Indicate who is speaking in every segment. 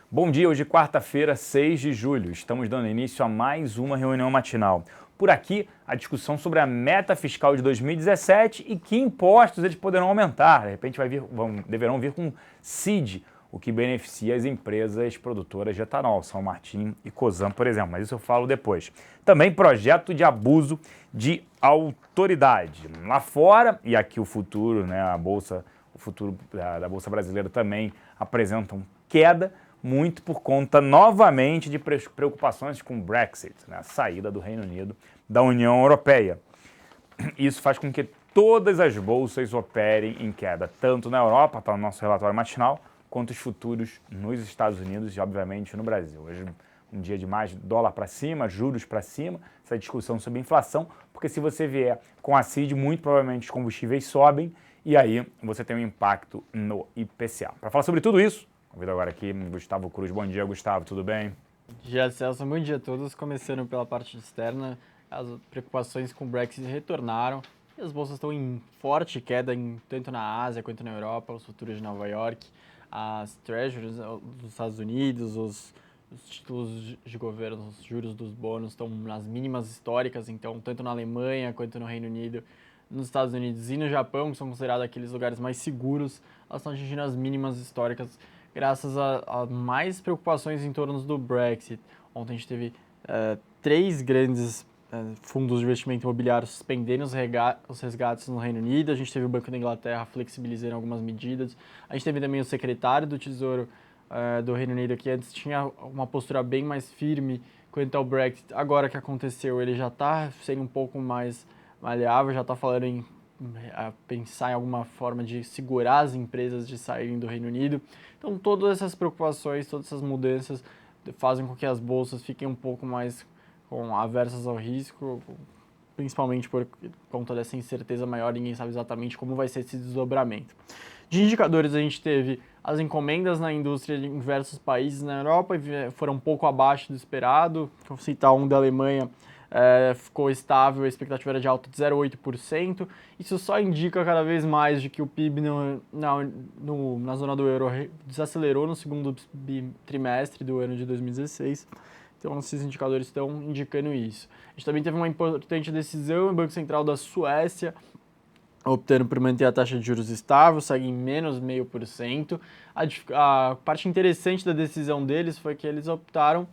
Speaker 1: Bom dia, hoje quarta-feira, 6 de julho. Estamos dando início a mais uma reunião matinal. Por aqui, a discussão sobre a meta fiscal de 2017 e que impostos eles poderão aumentar. De repente deverão vir com CID, o que beneficia as empresas produtoras de etanol, São Martin e Cosan, por exemplo, mas isso eu falo depois. Também projeto de abuso de autoridade. Lá fora, e aqui o futuro, o futuro da Bolsa Brasileira também apresentam queda, muito por conta, novamente, de preocupações com o Brexit, a saída do Reino Unido da União Europeia. Isso faz com que todas as bolsas operem em queda, tanto na Europa, está no nosso relatório matinal, quanto os futuros nos Estados Unidos e, obviamente, no Brasil. Hoje, um dia de mais dólar para cima, juros para cima, essa discussão sobre inflação, porque se você vier com a CID, muito provavelmente os combustíveis sobem e aí você tem um impacto no IPCA. Para falar sobre tudo isso, convido agora aqui Gustavo Cruz. Bom dia, Gustavo, tudo bem?
Speaker 2: Bom dia, Celso. Bom dia a todos. Começando pela parte externa, as preocupações com o Brexit retornaram e as bolsas estão em forte queda tanto na Ásia quanto na Europa, os futuros de Nova York, as treasuries dos Estados Unidos, os títulos de governo, os juros dos bônus estão nas mínimas históricas, então tanto na Alemanha quanto no Reino Unido, nos Estados Unidos e no Japão, que são considerados aqueles lugares mais seguros, elas estão atingindo as mínimas históricas graças a mais preocupações em torno do Brexit. Ontem a gente teve três grandes fundos de investimento imobiliário suspendendo os resgates no Reino Unido, a gente teve o Banco da Inglaterra flexibilizando algumas medidas, a gente teve também o secretário do Tesouro do Reino Unido, que antes tinha uma postura bem mais firme quanto ao Brexit. Agora que aconteceu, ele já está sendo um pouco mais maleável, já está falando em pensar em alguma forma de segurar as empresas de saírem do Reino Unido. Então, todas essas preocupações, todas essas mudanças fazem com que as bolsas fiquem um pouco mais aversas ao risco, principalmente por conta dessa incerteza maior, ninguém sabe exatamente como vai ser esse desdobramento. De indicadores, a gente teve as encomendas na indústria em diversos países na Europa e foram um pouco abaixo do esperado. Vou citar um da Alemanha, ficou estável, a expectativa era de alta de 0,8%. Isso só indica cada vez mais de que o PIB na zona do euro desacelerou no segundo trimestre do ano de 2016. Então, esses indicadores estão indicando isso. A gente também teve uma importante decisão no Banco Central da Suécia, optando por manter a taxa de juros estável, segue em menos 0,5%. A parte interessante da decisão deles foi que eles optaram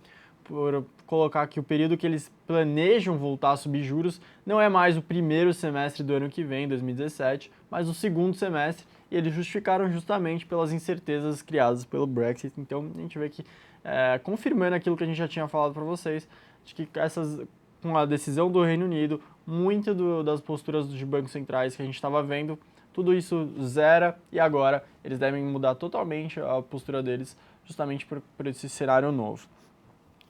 Speaker 2: por colocar que o período que eles planejam voltar a subir juros não é mais o primeiro semestre do ano que vem, 2017, mas o segundo semestre, e eles justificaram justamente pelas incertezas criadas pelo Brexit. Então, a gente vê que, confirmando aquilo que a gente já tinha falado para vocês, de que com a decisão do Reino Unido, muitas das posturas de bancos centrais que a gente estava vendo, tudo isso zera e agora eles devem mudar totalmente a postura deles justamente por esse cenário novo.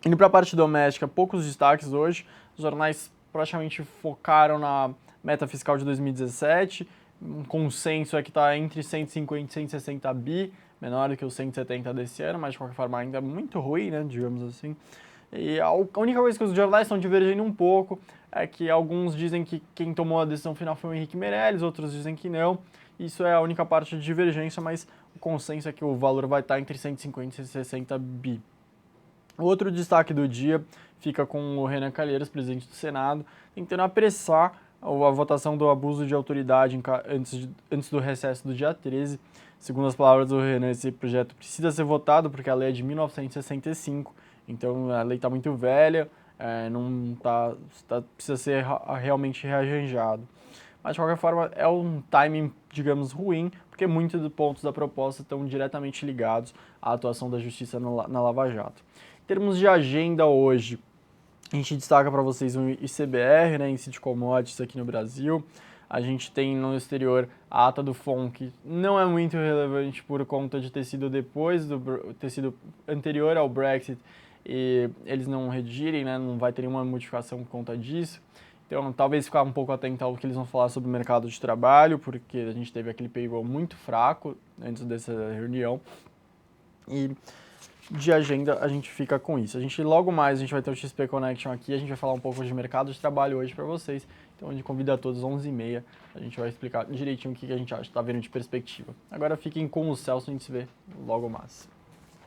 Speaker 2: Indo para a parte doméstica, poucos destaques hoje, os jornais praticamente focaram na meta fiscal de 2017, um consenso é que está entre 150 e 160 bi, menor do que os 170 desse ano, mas de qualquer forma ainda muito ruim, né, digamos assim. E a única coisa que os jornais estão divergindo um pouco é que alguns dizem que quem tomou a decisão final foi o Henrique Meirelles, outros dizem que não. Isso é a única parte de divergência, mas o consenso é que o valor vai estar entre 150 e 160 bi. O outro destaque do dia fica com o Renan Calheiros, presidente do Senado, tentando apressar a votação do abuso de autoridade antes do recesso do dia 13. Segundo as palavras do Renan, esse projeto precisa ser votado porque a lei é de 1965, então a lei está muito velha, precisa ser realmente reagendado. Mas, de qualquer forma, é um timing, digamos, ruim, porque muitos dos pontos da proposta estão diretamente ligados à atuação da Justiça na Lava Jato. Em termos de agenda hoje, a gente destaca para vocês um ICBR, né, Índice de Commodities aqui no Brasil. A gente tem no exterior a ata do FONC, que não é muito relevante por conta de ter sido ter sido anterior ao Brexit e eles não redigirem, né, não vai ter nenhuma modificação por conta disso. Então, talvez ficar um pouco atento ao que eles vão falar sobre o mercado de trabalho, porque a gente teve aquele payroll muito fraco antes dessa reunião. E de agenda a gente fica com isso. Logo mais a gente vai ter o XP Connection aqui, a gente vai falar um pouco de mercado de trabalho hoje para vocês. Então a gente convida a todos às 11h30, a gente vai explicar direitinho o que a gente está vendo de perspectiva. Agora fiquem com o Celso, a gente se vê logo mais.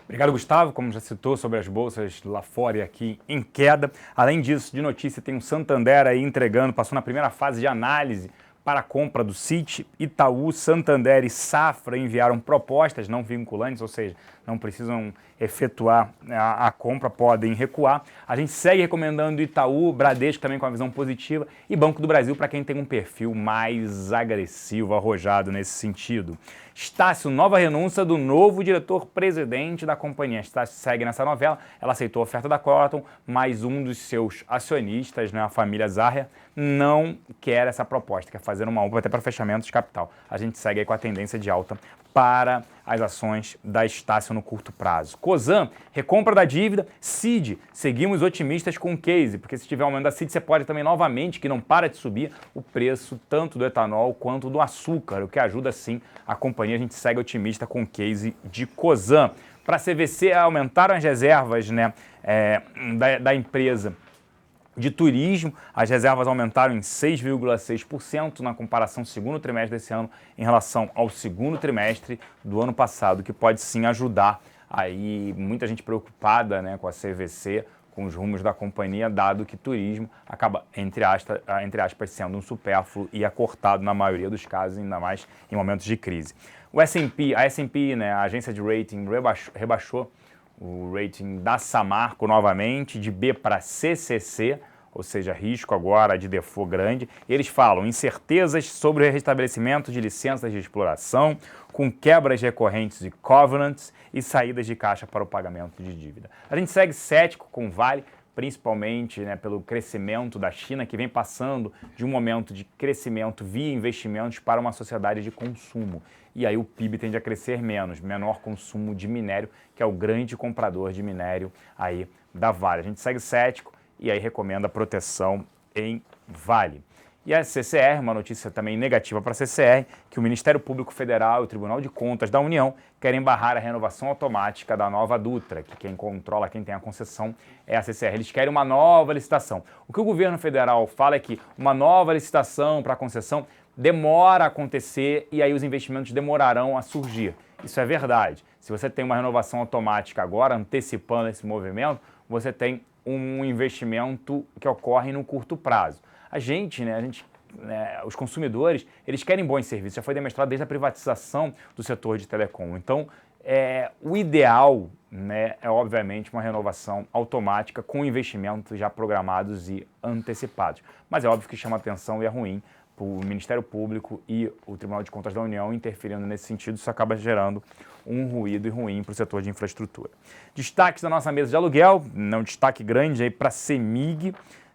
Speaker 1: Obrigado, Gustavo. Como já citou sobre as bolsas lá fora e aqui em queda. Além disso, de notícia, tem o Santander aí entregando, passou na primeira fase de análise para a compra do Citi. Itaú, Santander e Safra enviaram propostas não vinculantes, ou seja, não precisam efetuar a compra, podem recuar. A gente segue recomendando Itaú, Bradesco também com a visão positiva e Banco do Brasil para quem tem um perfil mais agressivo, arrojado nesse sentido. Estácio, nova renúncia do novo diretor-presidente da companhia. Estácio segue nessa novela, ela aceitou a oferta da Croton, mas um dos seus acionistas, né, a família Zarra, não quer essa proposta, quer fazer uma UPA até para fechamento de capital. A gente segue aí com a tendência de alta para as ações da Estácio no curto prazo. Cosan, recompra da dívida. CID, seguimos otimistas com o case, porque se tiver aumento da CID, você pode também novamente, que não para de subir, o preço tanto do etanol quanto do açúcar, o que ajuda sim a companhia. A gente segue otimista com o case de Cosan. Para a CVC, aumentaram as reservas, né, da empresa de turismo. As reservas aumentaram em 6,6% na comparação segundo trimestre desse ano em relação ao segundo trimestre do ano passado, que pode sim ajudar aí muita gente preocupada, né, com a CVC, com os rumos da companhia, dado que turismo acaba, entre aspas, sendo um supérfluo e é cortado na maioria dos casos, ainda mais em momentos de crise. A S&P, né, a agência de rating, rebaixou o rating da Samarco novamente, de B para CCC, ou seja, risco agora de default grande. E eles falam incertezas sobre o restabelecimento de licenças de exploração, com quebras recorrentes de covenants e saídas de caixa para o pagamento de dívida. A gente segue cético com o Vale, principalmente, né, pelo crescimento da China, que vem passando de um momento de crescimento via investimentos para uma sociedade de consumo. E aí o PIB tende a crescer menos, menor consumo de minério, que é o grande comprador de minério aí da Vale. A gente segue cético e aí recomenda proteção em Vale. E a CCR, uma notícia também negativa para a CCR, que o Ministério Público Federal e o Tribunal de Contas da União querem barrar a renovação automática da nova Dutra, que quem controla, quem tem a concessão é a CCR. Eles querem uma nova licitação. O que o governo federal fala é que uma nova licitação para a concessão demora a acontecer e aí os investimentos demorarão a surgir. Isso é verdade. Se você tem uma renovação automática agora, antecipando esse movimento, você tem um investimento que ocorre no curto prazo. Os consumidores, eles querem bons serviços, já foi demonstrado desde a privatização do setor de telecom. Então, o ideal, né, é obviamente uma renovação automática com investimentos já programados e antecipados. Mas é óbvio que chama atenção e é ruim para o Ministério Público e o Tribunal de Contas da União interferindo nesse sentido, isso acaba gerando um ruído e ruim para o setor de infraestrutura. Destaques da nossa mesa de aluguel, um destaque grande aí para a CEMIG,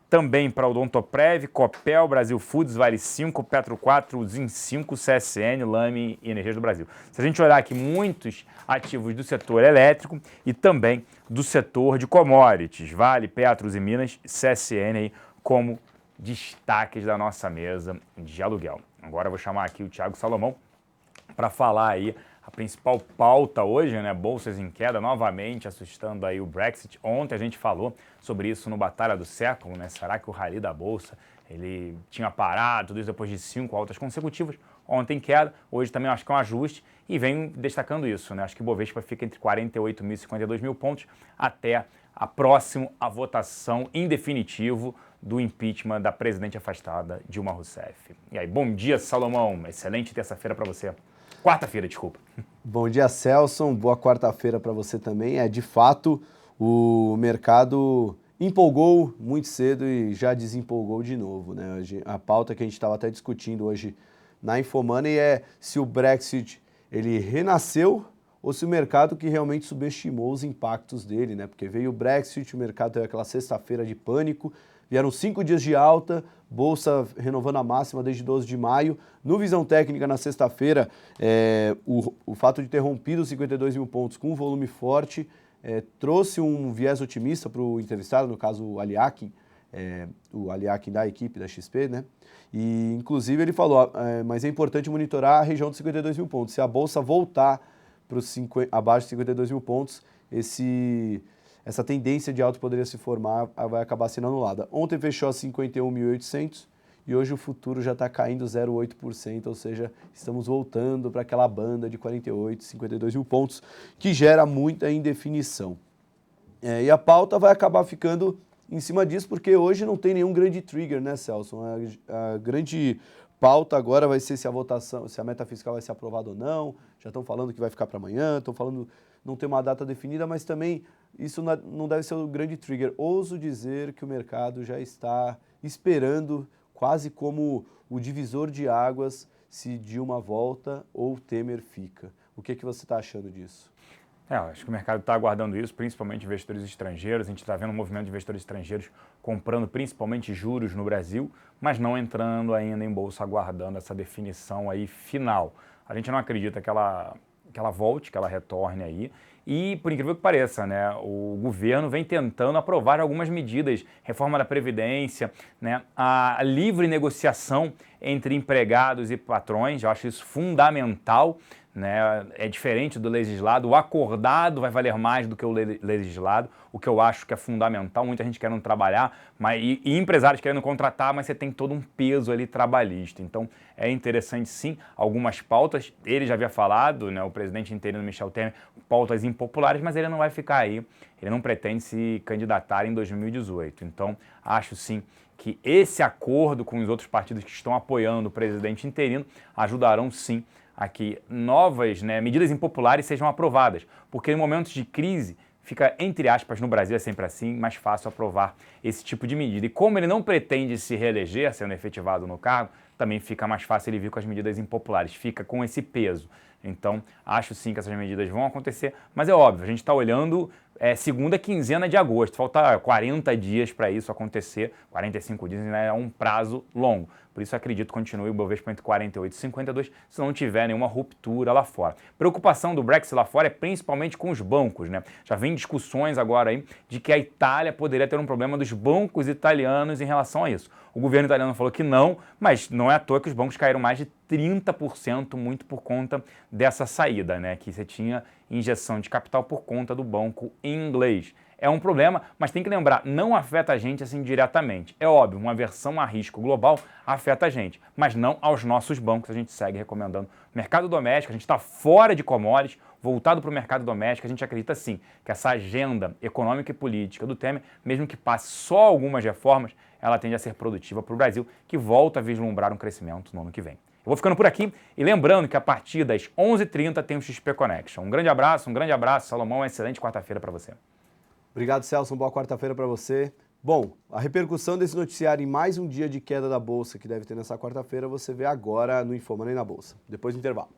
Speaker 1: também para Odontoprev, Copel, Brasil Foods, Vale 5, Petro 4, Zin 5, CSN, Lame e Energias do Brasil. Se a gente olhar aqui, muitos ativos do setor elétrico e também do setor de commodities, Vale, Petros e Minas, CSN aí como destaques da nossa mesa de aluguel. Agora eu vou chamar aqui o Thiago Salomão para falar aí a principal pauta hoje, né? Bolsas em queda novamente, assustando aí o Brexit. Ontem a gente falou sobre isso no Batalha do Século, né? Será que o rally da Bolsa, ele tinha parado, tudo isso depois de 5 altas consecutivas? Ontem queda, hoje também acho que é um ajuste e venho destacando isso, né? Acho que o Bovespa fica entre 48 mil e 52 mil pontos até a próxima votação em definitivo do impeachment da presidente afastada Dilma Rousseff. E aí, bom dia, Salomão. Excelente terça-feira para você. Quarta-feira, desculpa.
Speaker 3: Bom dia, Celso. Boa quarta-feira para você também. De fato, o mercado empolgou muito cedo e já desempolgou de novo, né? A pauta que a gente estava até discutindo hoje na Infomoney é se o Brexit ele renasceu ou se o mercado que realmente subestimou os impactos dele, né? Porque veio o Brexit, o mercado teve aquela sexta-feira de pânico, vieram 5 dias de alta, Bolsa renovando a máxima desde 12 de maio. No Visão Técnica, na sexta-feira, o fato de ter rompido os 52 mil pontos com um volume forte trouxe um viés otimista para o entrevistado, no caso o Aliakin da equipe da XP, né? E, inclusive, ele falou, mas é importante monitorar a região dos 52 mil pontos. Se a Bolsa voltar para abaixo de 52 mil pontos, essa tendência de alta poderia se formar, vai acabar sendo anulada. Ontem fechou a 51.800 e hoje o futuro já está caindo 0,8%, ou seja, estamos voltando para aquela banda de 48, 52 mil pontos, que gera muita indefinição. E a pauta vai acabar ficando em cima disso, porque hoje não tem nenhum grande trigger, né, Celso? A grande pauta agora vai ser se a votação, se a meta fiscal vai ser aprovada ou não. Já estão falando que vai ficar para amanhã, estão falando não tem uma data definida, mas também isso não deve ser o grande trigger. Ouso dizer que o mercado já está esperando, quase como o divisor de águas, se Dilma volta ou Temer fica. O que você está achando disso?
Speaker 1: Acho que o mercado está aguardando isso, principalmente investidores estrangeiros. A gente está vendo um movimento de investidores estrangeiros comprando principalmente juros no Brasil, mas não entrando ainda em bolsa, aguardando essa definição aí final. A gente não acredita que ela volte, que ela retorne aí. E, por incrível que pareça, né, o governo vem tentando aprovar algumas medidas, reforma da Previdência, né, a livre negociação entre empregados e patrões. Eu acho isso fundamental, né? É diferente do legislado. O acordado vai valer mais do que o legislado, o que eu acho que é fundamental. Muita gente querendo trabalhar e empresários querendo contratar, mas você tem todo um peso ali trabalhista. Então é interessante sim algumas pautas. Ele já havia falado, né, o presidente interino Michel Temer, pautas impopulares, mas ele não vai ficar aí. Ele não pretende se candidatar em 2018. Então acho sim que esse acordo com os outros partidos que estão apoiando o presidente interino ajudarão sim a que novas, né, medidas impopulares sejam aprovadas, porque em momentos de crise fica, entre aspas, no Brasil é sempre assim, mais fácil aprovar esse tipo de medida. E como ele não pretende se reeleger sendo efetivado no cargo, também fica mais fácil ele vir com as medidas impopulares, fica com esse peso. Então, acho sim que essas medidas vão acontecer, mas é óbvio, a gente está olhando segunda quinzena de agosto, falta 40 dias para isso acontecer, 45 dias, né, é um prazo longo. Por isso, acredito que continue o Bovespa entre 48 e 52, se não tiver nenhuma ruptura lá fora. Preocupação do Brexit lá fora é principalmente com os bancos, né? Já vem discussões agora aí de que a Itália poderia ter um problema dos bancos italianos em relação a isso. O governo italiano falou que não, mas não é à toa que os bancos caíram mais de 30%, muito por conta dessa saída, né? Que você tinha injeção de capital por conta do banco inglês. É um problema, mas tem que lembrar, não afeta a gente assim diretamente. É óbvio, uma aversão a risco global afeta a gente, mas não aos nossos bancos. A gente segue recomendando mercado doméstico, a gente está fora de commodities, voltado para o mercado doméstico. A gente acredita sim que essa agenda econômica e política do Temer, mesmo que passe só algumas reformas, ela tende a ser produtiva para o Brasil, que volta a vislumbrar um crescimento no ano que vem. Eu vou ficando por aqui e lembrando que a partir das 11h30 tem o XP Connection. Um grande abraço, Salomão, uma excelente quarta-feira para você.
Speaker 3: Obrigado, Celso. Boa quarta-feira para você. Bom, a repercussão desse noticiário em mais um dia de queda da Bolsa que deve ter nessa quarta-feira, você vê agora no Infomoney na Bolsa. Depois do intervalo.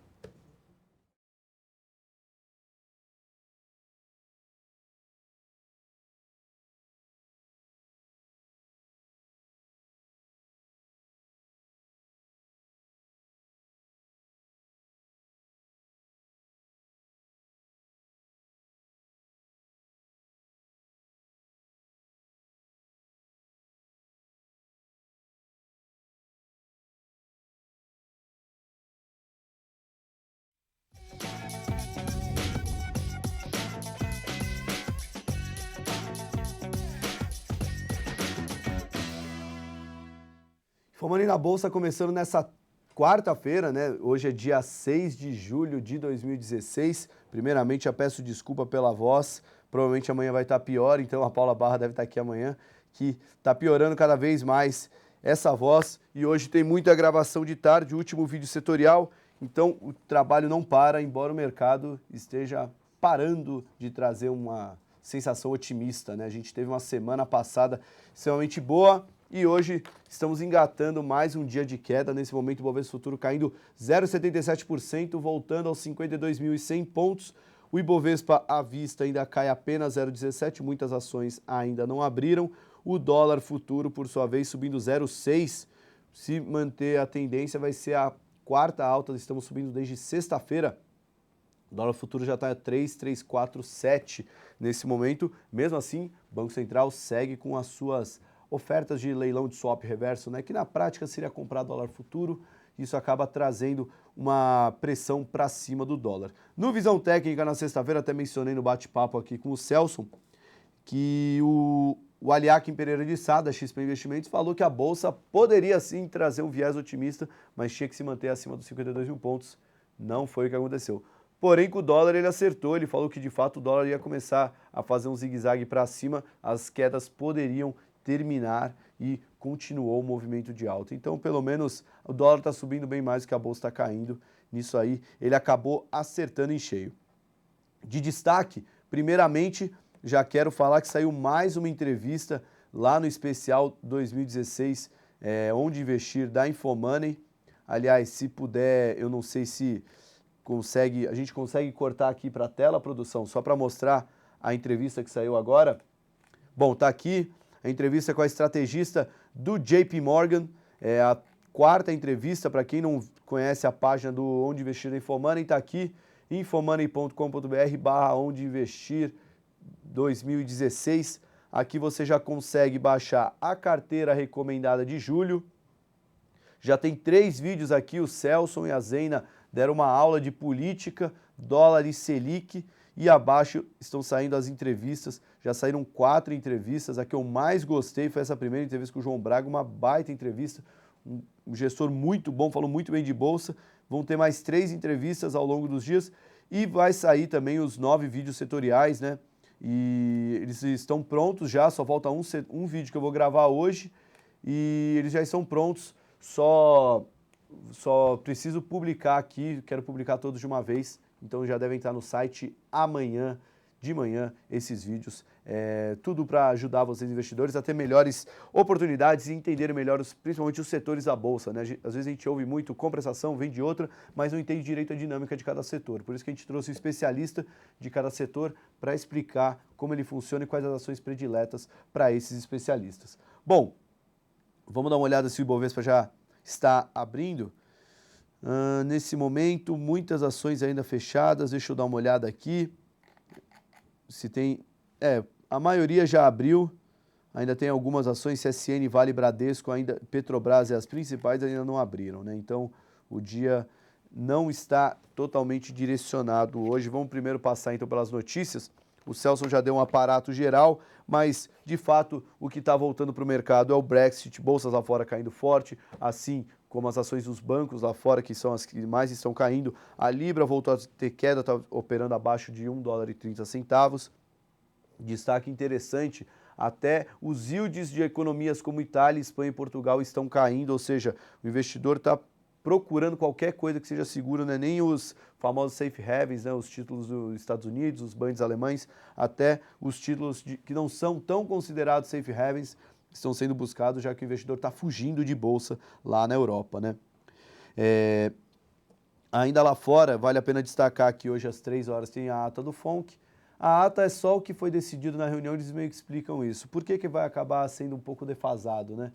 Speaker 3: Infomoney na Bolsa começando nessa quarta-feira, né? Hoje é dia 6 de julho de 2016. Primeiramente, eu peço desculpa pela voz. Provavelmente amanhã vai estar pior, então a Paula Barra deve estar aqui amanhã, que está piorando cada vez mais essa voz. E hoje tem muita gravação de tarde, último vídeo setorial. Então o trabalho não para, embora o mercado esteja parando de trazer uma sensação otimista, né? A gente teve uma semana passada extremamente boa. E hoje estamos engatando mais um dia de queda. Nesse momento, o Bovespa Futuro caindo 0,77%, voltando aos 52.100 pontos. O Ibovespa à vista ainda cai apenas 0,17%, muitas ações ainda não abriram. O dólar futuro, por sua vez, subindo 0,6%. Se manter a tendência, vai ser a quarta alta. Estamos subindo desde sexta-feira. O dólar futuro já está a 3,347 nesse momento. Mesmo assim, o Banco Central segue com as suas ofertas de leilão de swap reverso, né, que na prática seria comprar dólar futuro. Isso acaba trazendo uma pressão para cima do dólar. No Visão Técnica, na sexta-feira, até mencionei no bate-papo aqui com o Celso, que o O Aliakim Pereira de Sá, da XP Investimentos, falou que a Bolsa poderia sim trazer um viés otimista, mas tinha que se manter acima dos 52 mil pontos. Não foi o que aconteceu. Porém, com o dólar ele acertou, ele falou que de fato o dólar ia começar a fazer um zigue-zague para cima, as quedas poderiam terminar e continuou o movimento de alta. Então, pelo menos, o dólar está subindo bem mais do que a Bolsa está caindo. Nisso aí, ele acabou acertando em cheio. De destaque, primeiramente, já quero falar que saiu mais uma entrevista lá no especial 2016, Onde Investir, da Infomoney. Aliás, se puder, eu não sei se a gente consegue cortar aqui para a tela, produção, só para mostrar a entrevista que saiu agora. Bom, tá aqui a entrevista com a estrategista do JP Morgan, é a quarta entrevista, para quem não conhece a página do Onde Investir da Infomoney, está aqui, infomoney.com.br/Onde Investir 2016. Aqui você já consegue baixar a carteira recomendada de julho. Já tem 3 vídeos aqui, o Celson e a Zena deram uma aula de política, dólar e Selic, e abaixo estão saindo as entrevistas, já saíram 4 entrevistas, a que eu mais gostei foi essa primeira entrevista com o João Braga, uma baita entrevista, um gestor muito bom, falou muito bem de bolsa, vão ter mais 3 entrevistas ao longo dos dias, e vai sair também os 9 vídeos setoriais, né, e eles estão prontos já, só falta um vídeo que eu vou gravar hoje, e eles já estão prontos, só preciso publicar aqui, quero publicar todos de uma vez, então já devem estar no site amanhã de manhã esses vídeos. Tudo para ajudar vocês investidores a ter melhores oportunidades e entenderem melhor principalmente os setores da Bolsa, né? Às vezes a gente ouve muito, compra essa ação, vende outra, mas não entende direito a dinâmica de cada setor. Por isso que a gente trouxe um especialista de cada setor para explicar como ele funciona e quais as ações prediletas para esses especialistas. Bom, vamos dar uma olhada se o Ibovespa já está abrindo. Nesse momento, muitas ações ainda fechadas. Deixa eu dar uma olhada aqui. Se tem... a maioria já abriu. Ainda tem algumas ações, CSN, Vale, Bradesco, ainda Petrobras e as principais ainda não abriram, né? Então, o dia não está totalmente direcionado hoje. Vamos primeiro passar então pelas notícias. O Celso já deu um aparato geral, mas, de fato, o que está voltando para o mercado é o Brexit, bolsas lá fora caindo forte, assim como as ações dos bancos lá fora, que são as que mais estão caindo. A Libra voltou a ter queda, está operando abaixo de $1,30. Destaque interessante, até os yields de economias como Itália, Espanha e Portugal estão caindo, ou seja, o investidor está procurando qualquer coisa que seja seguro, né? Nem os famosos safe havens, né? Os títulos dos Estados Unidos, os banhos alemães, até os títulos que não são tão considerados safe havens estão sendo buscados, já que o investidor está fugindo de bolsa lá na Europa, né? Ainda lá fora, vale a pena destacar que hoje às 3 horas tem a ata do FONC. A ata é só o que foi decidido na reunião, eles meio que explicam isso. Por que vai acabar sendo um pouco defasado, né?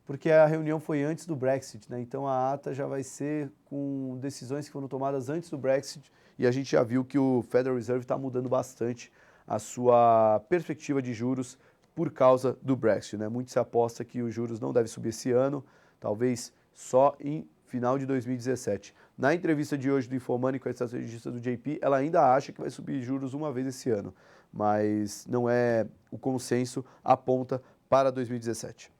Speaker 3: Porque a reunião foi antes do Brexit, né? Então a ata já vai ser com decisões que foram tomadas antes do Brexit e a gente já viu que o Federal Reserve está mudando bastante a sua perspectiva de juros por causa do Brexit, né? Muito se aposta que os juros não devem subir esse ano, talvez só em final de 2017. Na entrevista de hoje do Infomoney com a estrategista do JP, ela ainda acha que vai subir juros uma vez esse ano, mas não é o consenso, aponta para 2017.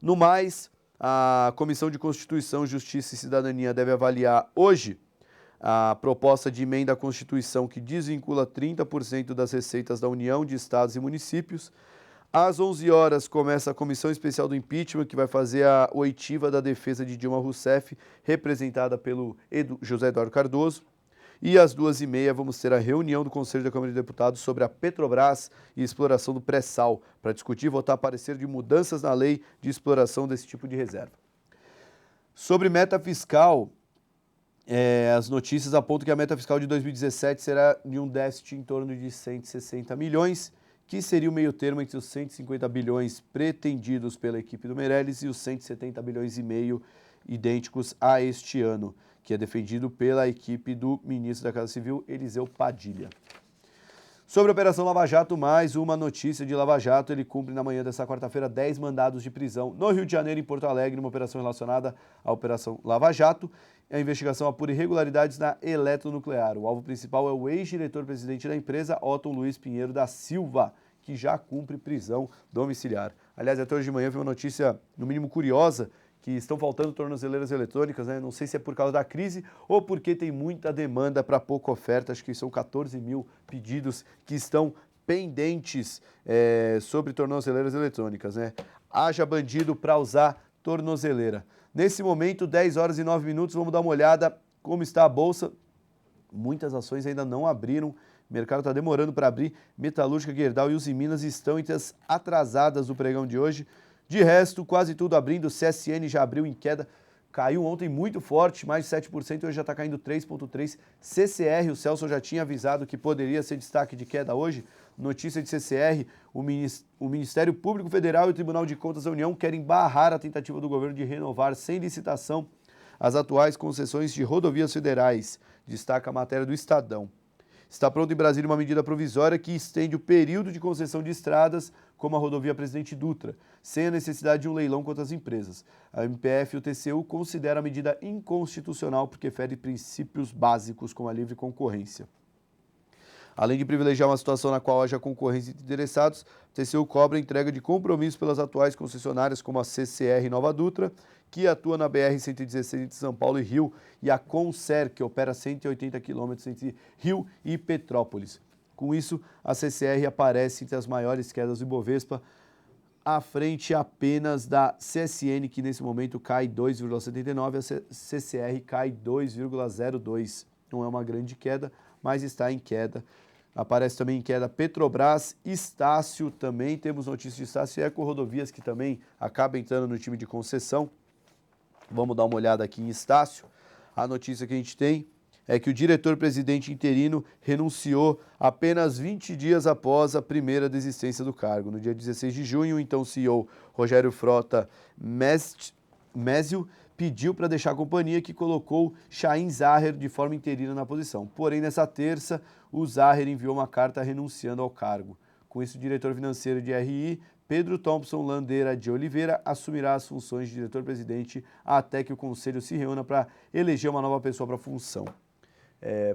Speaker 3: No mais, a Comissão de Constituição, Justiça e Cidadania deve avaliar hoje a proposta de emenda à Constituição que desvincula 30% das receitas da União, de estados e municípios. Às 11 horas começa a Comissão Especial do Impeachment, que vai fazer a oitiva da defesa de Dilma Rousseff, representada pelo José Eduardo Cardoso. E às 2h30 vamos ter a reunião do Conselho da Câmara de Deputados sobre a Petrobras e exploração do pré-sal, para discutir e votar parecer de mudanças na lei de exploração desse tipo de reserva. Sobre meta fiscal, as notícias apontam que a meta fiscal de 2017 será de um déficit em torno de 160 milhões, que seria o meio termo entre os 150 bilhões pretendidos pela equipe do Meirelles e os 170 bilhões e meio idênticos a este ano, que é defendido pela equipe do ministro da Casa Civil, Eliseu Padilha. Sobre a Operação Lava Jato, mais uma notícia de Lava Jato. Ele cumpre na manhã desta quarta-feira 10 mandados de prisão no Rio de Janeiro e em Porto Alegre, numa operação relacionada à Operação Lava Jato. A investigação apura irregularidades na eletronuclear. O alvo principal é o ex-diretor-presidente da empresa, Otton Luiz Pinheiro da Silva, que já cumpre prisão domiciliar. Aliás, até hoje de manhã eu vi uma notícia, no mínimo curiosa, que estão faltando tornozeleiras eletrônicas, né? Não sei se é por causa da crise ou porque tem muita demanda para pouca oferta. Acho que são 14 mil pedidos que estão pendentes sobre tornozeleiras eletrônicas, né? Haja bandido para usar tornozeleira. Nesse momento, 10 horas e 9 minutos, vamos dar uma olhada como está a Bolsa. Muitas ações ainda não abriram, o mercado está demorando para abrir. Metalúrgica, Gerdau e Usiminas estão entre as atrasadas do pregão de hoje. De resto, quase tudo abrindo. CSN já abriu em queda, caiu ontem muito forte, mais de 7%, hoje já está caindo 3,3%. CCR, o Celso já tinha avisado que poderia ser destaque de queda hoje. Notícia de CCR, o Ministério Público Federal e o Tribunal de Contas da União querem barrar a tentativa do governo de renovar sem licitação as atuais concessões de rodovias federais, destaca a matéria do Estadão. Está pronta em Brasília uma medida provisória que estende o período de concessão de estradas, como a rodovia Presidente Dutra, sem a necessidade de um leilão contra as empresas. A MPF e o TCU consideram a medida inconstitucional porque fere princípios básicos como a livre concorrência. Além de privilegiar uma situação na qual haja concorrência entre interessados, o TCU cobra a entrega de compromissos pelas atuais concessionárias como a CCR Nova Dutra, que atua na BR-116 entre São Paulo e Rio, e a Concer, que opera 180 quilômetros entre Rio e Petrópolis. Com isso, a CCR aparece entre as maiores quedas do Ibovespa, à frente apenas da CSN, que nesse momento cai 2,79, a CCR cai 2,02. Não é uma grande queda, mas está em queda. Aparece também em queda Petrobras, Estácio também, temos notícias de Estácio e Ecorodovias, que também acaba entrando no time de concessão. Vamos dar uma olhada aqui em Estácio. A notícia que a gente tem é que o diretor-presidente interino renunciou apenas 20 dias após a primeira desistência do cargo. No dia 16 de junho, então CEO Rogério Frota Mésio pediu para deixar a companhia, que colocou Chaim Zahrer de forma interina na posição. Porém, nessa terça, o Zahrer enviou uma carta renunciando ao cargo. Com isso, o diretor financeiro de RI, Pedro Thompson Landeira de Oliveira, assumirá as funções de diretor-presidente até que o conselho se reúna para eleger uma nova pessoa para a função.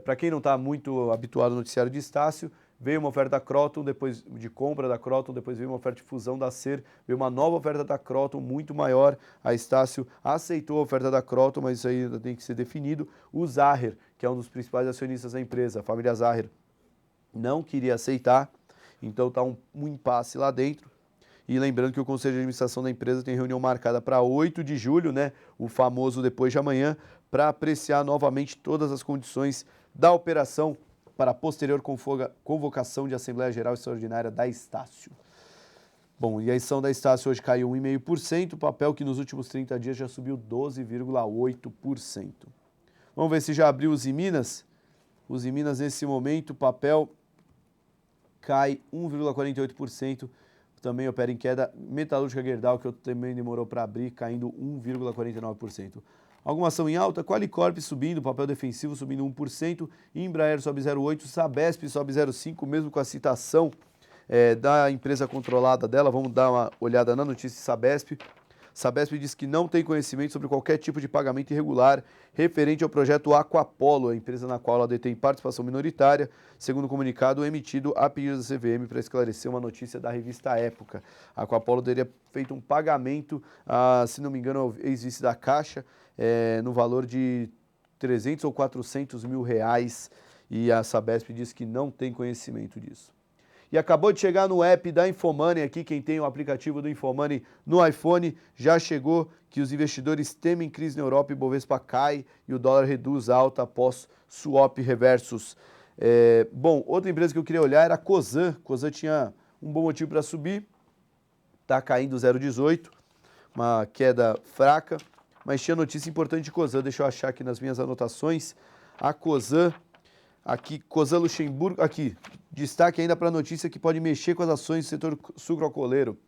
Speaker 3: Para quem não está muito habituado no noticiário de Estácio, veio uma oferta da Croton, depois de compra da Croton, depois veio uma oferta de fusão da Ser, veio uma nova oferta da Croton, muito maior. A Estácio aceitou a oferta da Croton, mas isso aí ainda tem que ser definido. O Zahrer, que é um dos principais acionistas da empresa, a família Zahrer, não queria aceitar, então está um impasse lá dentro. E lembrando que o Conselho de Administração da empresa tem reunião marcada para 8 de julho, né, o famoso depois de amanhã, para apreciar novamente todas as condições da operação para a posterior convocação de Assembleia Geral Extraordinária da Estácio. Bom, e a ação da Estácio hoje caiu 1,5%, papel que nos últimos 30 dias já subiu 12,8%. Vamos ver se já abriu os Usiminas. Os Usiminas nesse momento, o papel cai 1,48%. Também opera em queda. Metalúrgica Gerdau, que também demorou para abrir, caindo 1,49%. Alguma ação em alta? Qualicorp subindo, papel defensivo subindo 1%, Embraer sobe 0,8%, Sabesp sobe 0,5%, mesmo com a citação da empresa controlada dela. Vamos dar uma olhada na notícia de Sabesp. Sabesp diz que não tem conhecimento sobre qualquer tipo de pagamento irregular referente ao projeto Aquapolo, a empresa na qual ela detém participação minoritária, segundo o comunicado emitido a pedido da CVM para esclarecer uma notícia da revista Época. A Aquapolo teria feito um pagamento, se não me engano, ao ex-vice da Caixa, no valor de 300 ou 400 mil reais, e a Sabesp diz que não tem conhecimento disso. E acabou de chegar no app da Infomoney, aqui quem tem o aplicativo do Infomoney no iPhone, já chegou que os investidores temem crise na Europa e Bovespa cai e o dólar reduz alta após swap reversos. Bom, outra empresa que eu queria olhar era a Cosan. Cosan tinha um bom motivo para subir, está caindo 0,18, uma queda fraca, mas tinha notícia importante de Cosan, deixa eu achar aqui nas minhas anotações. A Cosan, aqui, Cosan Luxemburgo, aqui, destaque ainda para a notícia que pode mexer com as ações do setor sucroalcooleiro.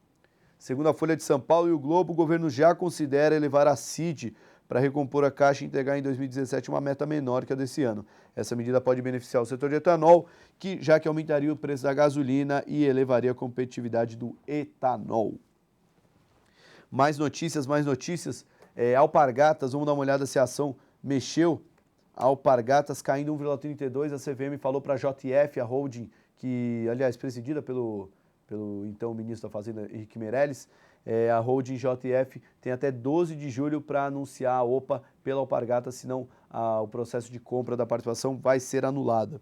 Speaker 3: Segundo a Folha de São Paulo e o Globo, o governo já considera elevar a CID para recompor a caixa e entregar em 2017 uma meta menor que a desse ano. Essa medida pode beneficiar o setor de etanol, já que aumentaria o preço da gasolina e elevaria a competitividade do etanol. Mais notícias, Alpargatas, vamos dar uma olhada se a ação mexeu. Alpargatas caindo 1,32, a CVM falou para a JF, a holding, que, aliás, presidida pelo pelo então ministro da Fazenda, Henrique Meirelles, a holding JF tem até 12 de julho para anunciar a OPA pela Alpargatas, senão o processo de compra da participação vai ser anulada.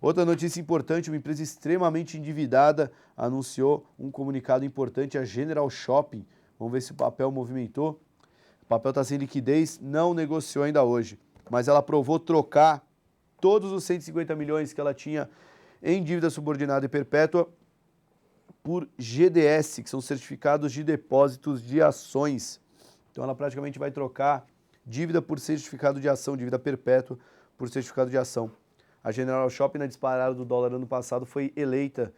Speaker 3: Outra notícia importante, uma empresa extremamente endividada anunciou um comunicado importante, a General Shopping. Vamos ver se o papel movimentou. O papel está sem liquidez, não negociou ainda hoje, mas ela aprovou trocar todos os 150 milhões que ela tinha em dívida subordinada e perpétua por GDS, que são certificados de depósitos de ações. Então ela praticamente vai trocar dívida por certificado de ação, dívida perpétua por certificado de ação. A General Shopping, na disparada do dólar ano passado, foi eleita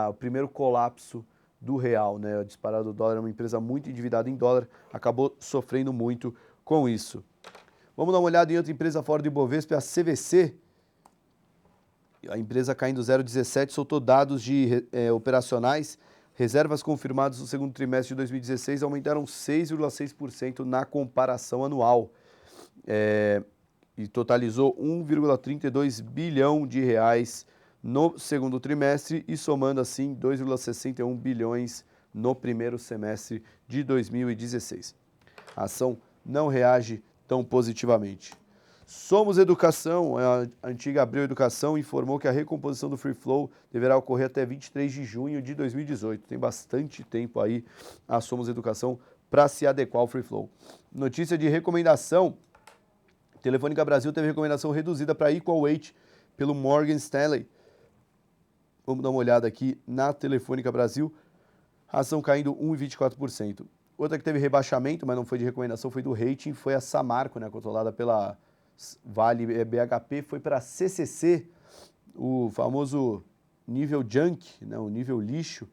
Speaker 3: o primeiro colapso do real, né? A disparada do dólar é uma empresa muito endividada em dólar, acabou sofrendo muito com isso. Vamos dar uma olhada em outra empresa fora do Ibovespa, a CVC. A empresa caindo 0,17, soltou dados operacionais. Reservas confirmadas no segundo trimestre de 2016 aumentaram 6,6% na comparação anual. E totalizou 1,32 bilhão de reais no segundo trimestre e somando assim 2,61 bilhões no primeiro semestre de 2016. A ação não reage tão positivamente. Somos Educação, a antiga Abril Educação, informou que a recomposição do Free Flow deverá ocorrer até 23 de junho de 2018. Tem bastante tempo aí a Somos Educação para se adequar ao Free Flow. Notícia de recomendação. Telefônica Brasil teve recomendação reduzida para Equal Weight pelo Morgan Stanley. Vamos dar uma olhada aqui na Telefônica Brasil. A ação caindo 1,24%. Outra que teve rebaixamento, mas não foi de recomendação, foi do rating, foi a Samarco, né, controlada pela Vale BHP, foi para CCC, o famoso nível junk, né, o nível lixo.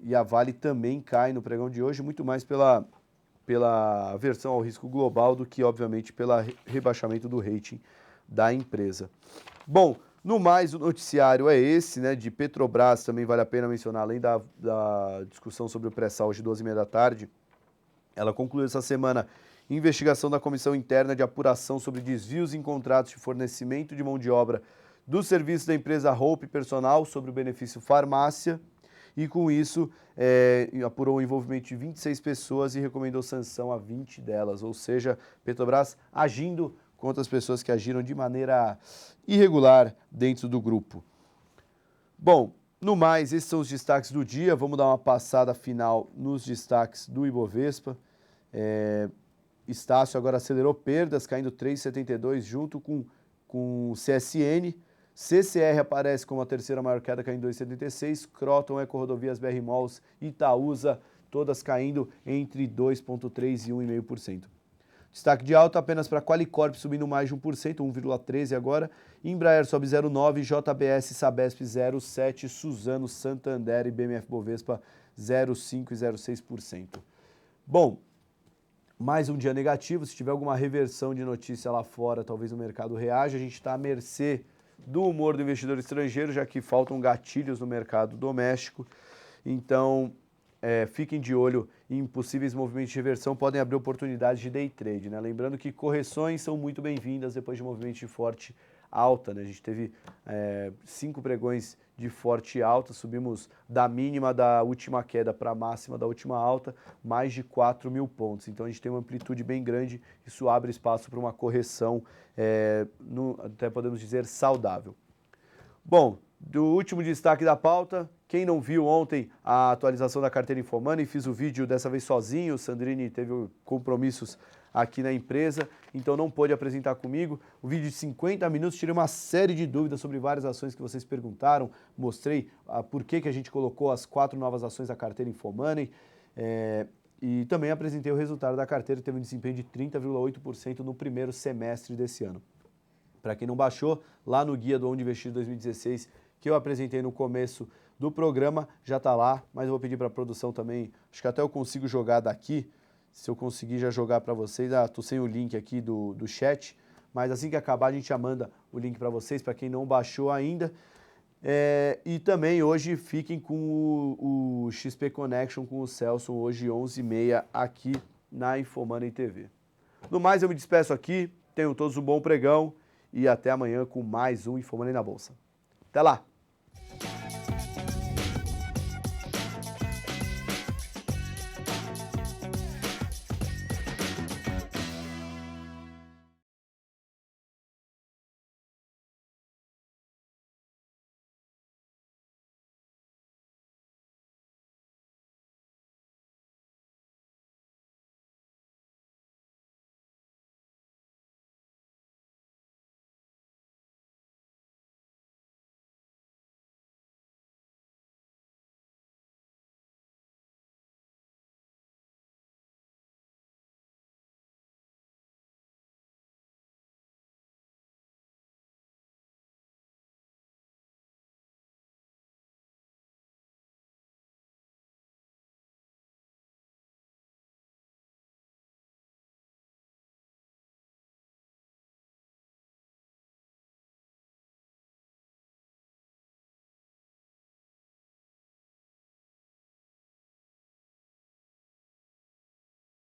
Speaker 3: E a Vale também cai no pregão de hoje, muito mais pela aversão ao risco global do que, obviamente, pelo rebaixamento do rating da empresa. Bom, no mais, o noticiário é esse, né, de Petrobras, também vale a pena mencionar, além da discussão sobre o pré-sal hoje, 12h30 da tarde, ela concluiu essa semana investigação da Comissão Interna de Apuração sobre desvios em contratos de fornecimento de mão de obra do serviço da empresa Hope Personal sobre o benefício farmácia, e com isso apurou o envolvimento de 26 pessoas e recomendou sanção a 20 delas, ou seja, Petrobras agindo contra as pessoas que agiram de maneira irregular dentro do grupo. Bom, no mais, esses são os destaques do dia, vamos dar uma passada final nos destaques do Ibovespa. Estácio agora acelerou perdas, caindo 3,72 junto com o CSN. CCR aparece como a terceira maior queda, caindo 2,76. Croton, Ecorodovias, BR Malls, Itaúsa, todas caindo entre 2,3% e 1,5%. Destaque de alta apenas para Qualicorp, subindo mais de 1%, 1,13% agora. Embraer sobe 0,9%, JBS, Sabesp 0,7%, Suzano, Santander e BMF Bovespa 0,5% e 0,6%. Bom, mais um dia negativo, se tiver alguma reversão de notícia lá fora, talvez o mercado reaja. A gente está à mercê do humor do investidor estrangeiro, já que faltam gatilhos no mercado doméstico. Então, fiquem de olho em possíveis movimentos de reversão, podem abrir oportunidades de day trade, né? Lembrando que correções são muito bem-vindas depois de movimentos de forte alta, né? A gente teve 5 pregões de forte alta, subimos da mínima da última queda para a máxima da última alta, mais de 4.000 pontos. Então a gente tem uma amplitude bem grande, isso abre espaço para uma correção, até podemos dizer, saudável. Bom, do último destaque da pauta, quem não viu ontem a atualização da carteira Infomoney, fiz o vídeo dessa vez sozinho, o Sandrini teve compromissos aqui na empresa, então não pôde apresentar comigo. O vídeo de 50 minutos, tirei uma série de dúvidas sobre várias ações que vocês perguntaram, mostrei por que a gente colocou as 4 novas ações da carteira Infomoney, e também apresentei o resultado da carteira, que teve um desempenho de 30,8% no primeiro semestre desse ano. Para quem não baixou, lá no Guia do Onde Investir 2016, que eu apresentei no começo do programa, já está lá, mas eu vou pedir para a produção também, acho que até eu consigo jogar daqui, se eu conseguir já jogar para vocês, estou sem o link aqui do chat, mas assim que acabar a gente já manda o link para vocês, para quem não baixou ainda. E também hoje fiquem com o XP Connection com o Celso, hoje 11h30 aqui na Infomoney TV. No mais, eu me despeço aqui, tenham todos um bom pregão e até amanhã com mais um Infomoney na Bolsa. Até lá!